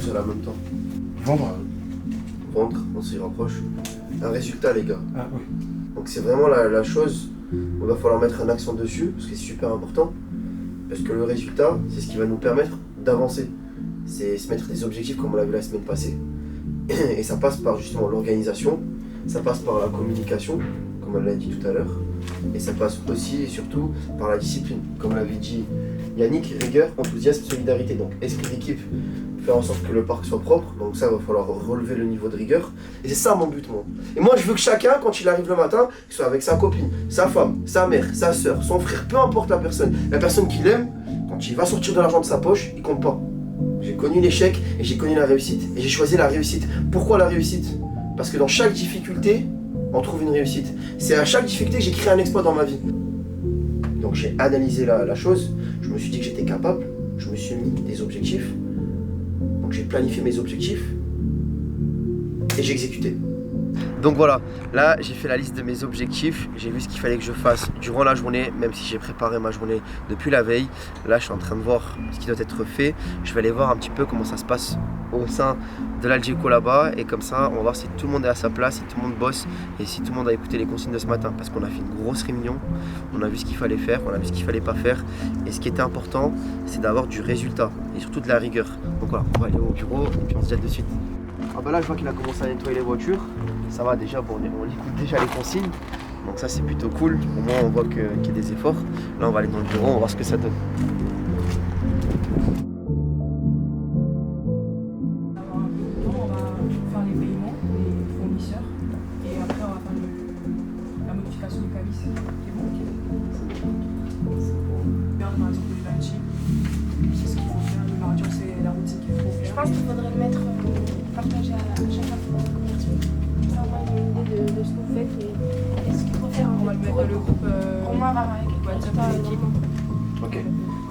seul en même temps? Vendre. Vendre, on s'y rapproche. Un résultat, les gars. Ah oui. Donc c'est vraiment la chose où il va falloir mettre un accent dessus, parce que c'est super important. Parce que le résultat, c'est ce qui va nous permettre d'avancer. C'est se mettre des objectifs comme on l'a vu la semaine passée. Et ça passe par justement l'organisation, ça passe par la communication, comme on l'a dit tout à l'heure. Et ça passe aussi et surtout par la discipline. Comme l'avait dit Yannick, rigueur, enthousiasme, solidarité. Donc esprit d'équipe, faire en sorte que le parc soit propre. Donc ça, il va falloir relever le niveau de rigueur. Et c'est ça mon but, moi. Et moi, je veux que chacun, quand il arrive le matin, qu'il soit avec sa copine, sa femme, sa mère, sa soeur, son frère, peu importe la personne qu'il aime, quand il va sortir de l'argent de sa poche, il compte pas. J'ai connu l'échec et j'ai connu la réussite. Et j'ai choisi la réussite. Pourquoi la réussite? Parce que dans chaque difficulté, on trouve une réussite. C'est à chaque difficulté que j'ai créé un exploit dans ma vie. Donc j'ai analysé la chose, je me suis dit que j'étais capable, je me suis mis des objectifs. Donc j'ai planifié mes objectifs et j'ai exécuté. Donc voilà, là j'ai fait la liste de mes objectifs, j'ai vu ce qu'il fallait que je fasse durant la journée, même si j'ai préparé ma journée depuis la veille. Là je suis en train de voir ce qui doit être fait, je vais aller voir un petit peu comment ça se passe au sein de l'Algeco là-bas et comme ça on va voir si tout le monde est à sa place, si tout le monde bosse et si tout le monde a écouté les consignes de ce matin, parce qu'on a fait une grosse réunion, on a vu ce qu'il fallait faire, on a vu ce qu'il fallait pas faire et ce qui était important c'est d'avoir du résultat et surtout de la rigueur. Donc voilà, on va aller au bureau et puis on se jette de suite. Ah bah là je vois qu'il a commencé à nettoyer les voitures, ça va déjà, bon, on écoute déjà les consignes, donc ça c'est plutôt cool, au moins on voit qu'il y a des efforts. Là on va aller dans le bureau, on va voir ce que ça donne. On va faire les paiements des fournisseurs et après on va faire la modification du calice qui est bon. Bien par exemple le lunching, c'est ce qu'il faut faire, le mardi c'est la routine qu'il faut faire. Je pense qu'il faudrait le mettre partagé à chacun pour la commerciaux. Ça va une idée de ce que vous faites et ce qu'il faut faire. On va le mettre dans le groupe Romain va avec WhatsApp de l'équipe. Ok,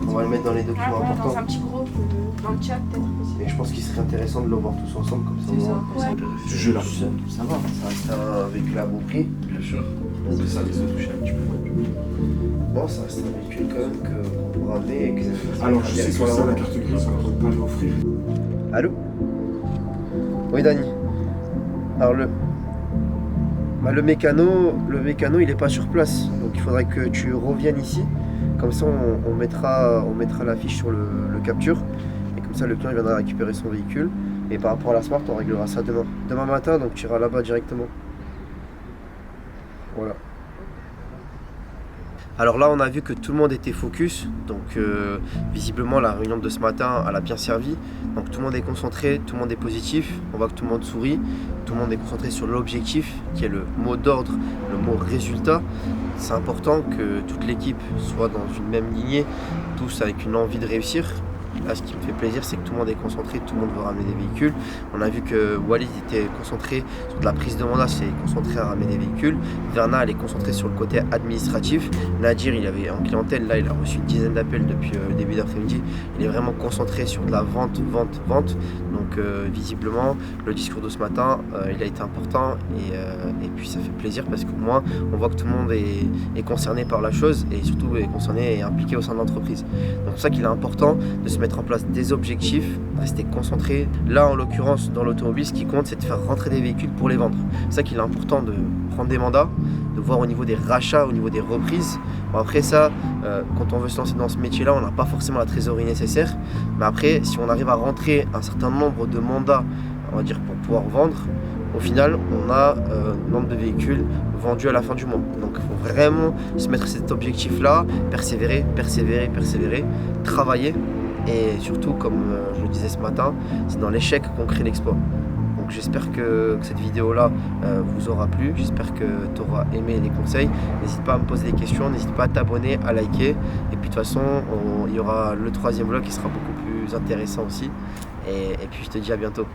on va le mettre dans les documents dans importants. un petit groupe, dans le chat peut-être aussi. Et je pense qu'il serait intéressant de le voir tous ensemble comme ça. C'est ça, on comme ça. Ce jeu-là. Ça va, ça reste un véhicule à bon prix. Bien sûr. C'est ça, les autres toucher un petit peu. Bon, ça reste un véhicule quand même qu'on pourra ramener et que Alors, je sais que ça, la carte grise, on ne peut pas l'offrir. Allô? Oui, Dani. Alors, le mécano, il n'est pas sur place. Donc, il faudrait que tu reviennes ici. Comme ça, on mettra l'affiche sur le capture. Et comme ça, le client il viendra récupérer son véhicule. Et par rapport à la Smart, on réglera ça demain. Demain matin, donc tu iras là-bas directement. Voilà. Alors là, on a vu que tout le monde était focus, donc visiblement la réunion de ce matin, elle a bien servi. Donc tout le monde est concentré, tout le monde est positif, on voit que tout le monde sourit, tout le monde est concentré sur l'objectif, qui est le mot d'ordre, le mot résultat. C'est important que toute l'équipe soit dans une même lignée, tous avec une envie de réussir. Là, ce qui me fait plaisir, c'est que tout le monde est concentré, tout le monde veut ramener des véhicules. On a vu que Walid était concentré sur de la prise de mandat, c'est concentré à ramener des véhicules. Verna, elle est concentrée sur le côté administratif. Nadir, il avait en clientèle, là, il a reçu une dizaine d'appels depuis le début d'après-midi. Il est vraiment concentré sur de la vente. Donc, visiblement, le discours de ce matin, il a été important. Et puis, ça fait plaisir parce qu'au moins, on voit que tout le monde est concerné par la chose et surtout est concerné et impliqué au sein de l'entreprise. Donc, c'est pour ça qu'il est important de se mettre en place des objectifs, rester concentré. Là, en l'occurrence, dans l'automobile, ce qui compte, c'est de faire rentrer des véhicules pour les vendre. C'est ça qu'il est important de prendre des mandats, de voir au niveau des rachats, au niveau des reprises. Bon, après ça, quand on veut se lancer dans ce métier-là, on n'a pas forcément la trésorerie nécessaire. Mais après, si on arrive à rentrer un certain nombre de mandats, on va dire, pour pouvoir vendre, au final, on a un nombre de véhicules vendus à la fin du mois. Donc, il faut vraiment se mettre cet objectif-là, persévérer, travailler. Et surtout, comme je le disais ce matin, c'est dans l'échec qu'on crée l'exploit. Donc j'espère que cette vidéo-là vous aura plu, j'espère que tu auras aimé les conseils. N'hésite pas à me poser des questions, n'hésite pas à t'abonner, à liker. Et puis de toute façon, il y aura le troisième vlog qui sera beaucoup plus intéressant aussi. Et puis je te dis à bientôt.